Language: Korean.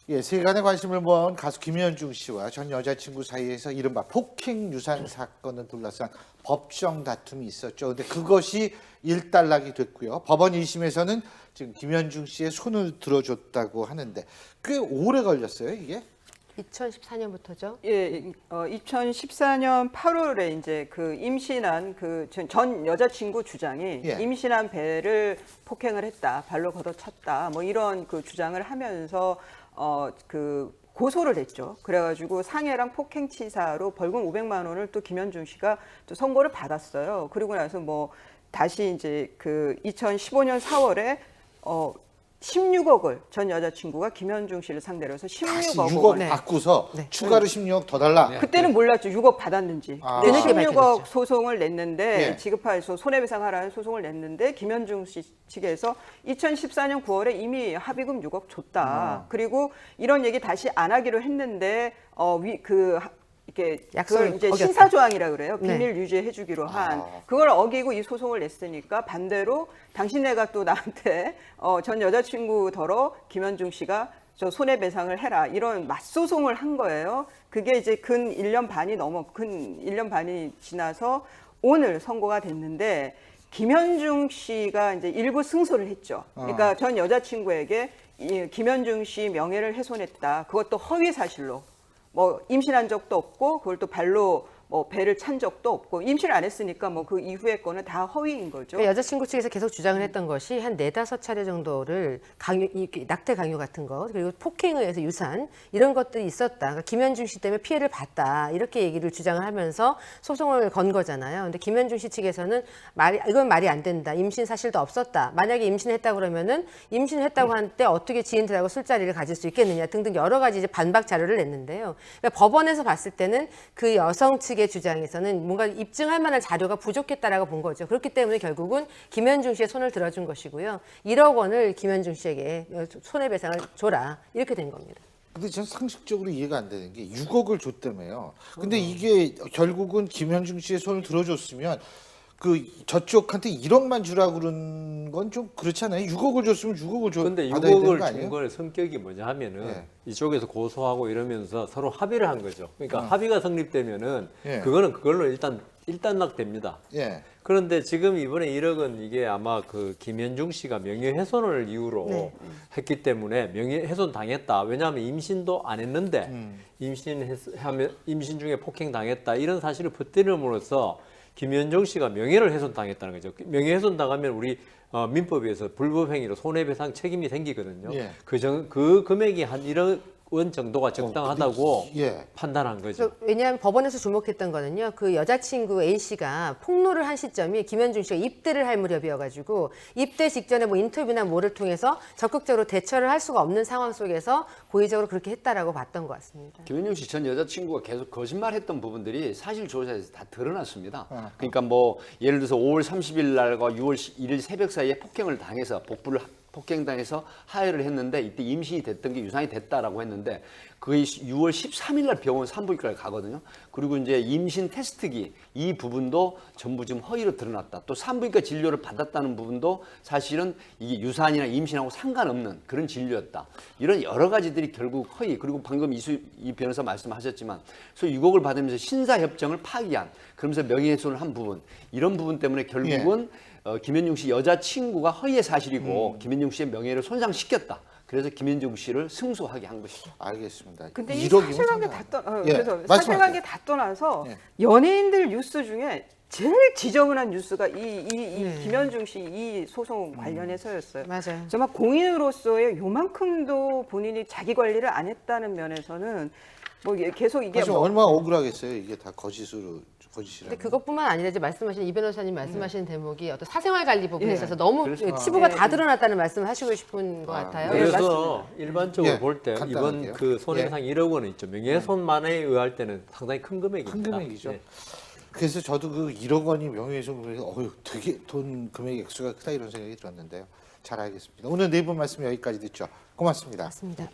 예, 세간의 관심을 모아온 가수 김현중 씨와 전 여자친구 사이에서 이른바 폭행 유산 사건을 둘러싼 법정 다툼이 있었죠. 근데 그것이 일단락이 됐고요. 법원 1심에서는 지금 김현중 씨의 손을 들어줬다고 하는데 꽤 오래 걸렸어요, 이게? 2014년부터죠? 예, 2014년 8월에 이제 그 임신한 그 전 여자친구 주장이 예. 임신한 배를 폭행을 했다, 발로 걷어찼다, 뭐 이런 그 주장을 하면서 그 고소를 했죠. 그래가지고 상해랑 폭행치사로 벌금 500만 원을 또 김현중 씨가 또 선고를 받았어요. 그리고 나서 뭐 다시 이제 그 2015년 4월에 16억을 전 여자친구가 김현중 씨를 상대로 해서 다시 16억을 6억 네. 받고서 네. 추가로 16억 더 달라. 그때는 몰랐죠. 6억 받았는지. 아. 근데 뒤늦게 16억 밝혀졌죠. 소송을 냈는데 예. 지급해서 손해배상하라는 소송을 냈는데 김현중 씨 측에서 2014년 9월에 이미 합의금 6억 줬다. 그리고 이런 얘기 다시 안 하기로 했는데 이렇게 약속을 그걸 이제 어겼다. 신사조항이라 그래요. 네. 비밀 유지해주기로 한 아. 그걸 어기고 이 소송을 냈으니까 반대로 당신네가 또 나한테 전 여자친구더러 김현중 씨가 저 손해배상을 해라 이런 맞소송을 한 거예요. 그게 이제 근 1년 반이 지나서 오늘 선고가 됐는데 김현중 씨가 이제 일부 승소를 했죠. 그러니까 전 여자친구에게 이 김현중 씨 명예를 훼손했다. 그것도 허위 사실로. 뭐 임신한 적도 없고 그걸 또 발로 뭐 배를 찬 적도 없고 임신을 안 했으니까 뭐 그 이후의 거는 다 허위인 거죠. 그러니까 여자친구 측에서 계속 주장을 했던 것이 한 4-5차례 정도를 이렇게 낙태 강요 같은 거 그리고 폭행에 의해서 유산 이런 것들이 있었다. 그러니까 김현중 씨 때문에 피해를 봤다. 이렇게 얘기를 주장을 하면서 소송을 건 거잖아요. 근데 김현중 씨 측에서는 이건 말이 안 된다. 임신 사실도 없었다. 만약에 임신했다 그러면은 임신했다고 할 때 어떻게 지인들하고 술자리를 가질 수 있겠느냐 등등 여러 가지 이제 반박 자료를 냈는데요. 그러니까 법원에서 봤을 때는 그 여성 측의 주장에서는 뭔가 입증할 만한 자료가 부족했다라고 본 거죠. 그렇기 때문에 결국은 김현중 씨의 손을 들어준 것이고요. 1억 원을 김현중 씨에게 손해배상을 줘라 이렇게 된 겁니다. 근데 전 상식적으로 이해가 안 되는 게 6억을 줬다며요. 근데 이게 결국은 김현중 씨의 손을 들어줬으면 그 저쪽한테 1억만 주라고 그런 건 좀 그렇잖아요. 6억을 줬으면 6억을 근데 받아야 되는 거 6억을 아니에요? 준 거의 성격이 뭐냐 하면은 예. 이쪽에서 고소하고 이러면서 서로 합의를 한 거죠. 그러니까 합의가 성립되면은 예. 그거는 그걸로 일단락됩니다. 예. 그런데 지금 이번에 1억은 이게 아마 그 김현중 씨가 명예훼손을 이유로 네. 했기 때문에 명예훼손 당했다. 왜냐하면 임신도 안 했는데 임신 중에 폭행 당했다 이런 사실을 퍼뜨림으로써 김현중 씨가 명예를 훼손당했다는 거죠. 명예훼손 당하면 우리 민법에서 불법행위로 손해배상 책임이 생기거든요. 예. 그 금액이 한 1억 원 정도가 적당하다고 예. 판단한 거죠. 왜냐하면 법원에서 주목했던 거는요. 그 여자친구 A 씨가 폭로를 한 시점이 김현중 씨가 입대를 할 무렵이어가지고 입대 직전에 뭐 인터뷰나 뭐를 통해서 적극적으로 대처를 할 수가 없는 상황 속에서 고의적으로 그렇게 했다라고 봤던 것 같습니다. 김현중 씨 전 여자친구가 계속 거짓말했던 부분들이 사실 조사에서 다 드러났습니다. 그러니까 뭐 예를 들어서 5월 30일 날과 6월 1일 새벽 사이에 폭행을 당해서 폭행당해서 하해를 했는데 이때 임신이 됐던 게 유산이 됐다라고 했는데 그게 6월 13일 날 병원 산부인과를 가거든요. 그리고 이제 임신 테스트기 이 부분도 전부 지금 허위로 드러났다. 또 산부인과 진료를 받았다는 부분도 사실은 이게 유산이나 임신하고 상관없는 그런 진료였다. 이런 여러 가지들이 결국 허위 그리고 방금 이 변호사 말씀하셨지만 그래서 6억을 받으면서 신사협정을 파기한 그러면서 명예훼손을 한 부분 이런 부분 때문에 결국은 김현중 씨 여자친구가 허위의 사실이고 김현중 씨의 명예를 손상시켰다. 그래서 김현중 씨를 승소하게 한 것이죠. 알겠습니다. 근데 이 1억이면 사실관계 상당하네. 그래서 말씀하세요. 사실관계 다 떠나서 예. 연예인들 뉴스 중에 제일 지저분한 뉴스가 김현중 씨 이 소송 관련해서였어요. 맞아요. 정말 공인으로서의 요만큼도 본인이 자기 관리를 안 했다는 면에서는 뭐 계속 이게 사실 얼마나 억울하겠어요. 이게 다 거짓이라는. 근데 그것뿐만 아니라 이제 말씀하신 이 변호사님 말씀하신 대목이 어떤 사생활 관리 부분에 예. 있어서 너무 그렇죠. 치부가 예. 다 드러났다는 말씀을 하시고 싶은 것 같아요. 네, 그래서 일반적으로 예, 볼 때 간단할게요. 이번 그 손해배상 1억 원은 있죠. 명예훼손만에 의할 때는 상당히 큰 금액입니다. 큰 금액이죠. 네. 그래서 저도 그 1억 원이 명예훼손 그래서 되게 돈 금액 액수가 크다 이런 생각이 들었는데요. 잘 알겠습니다. 오늘 네 분 말씀 여기까지 듣죠. 고맙습니다. 맞습니다.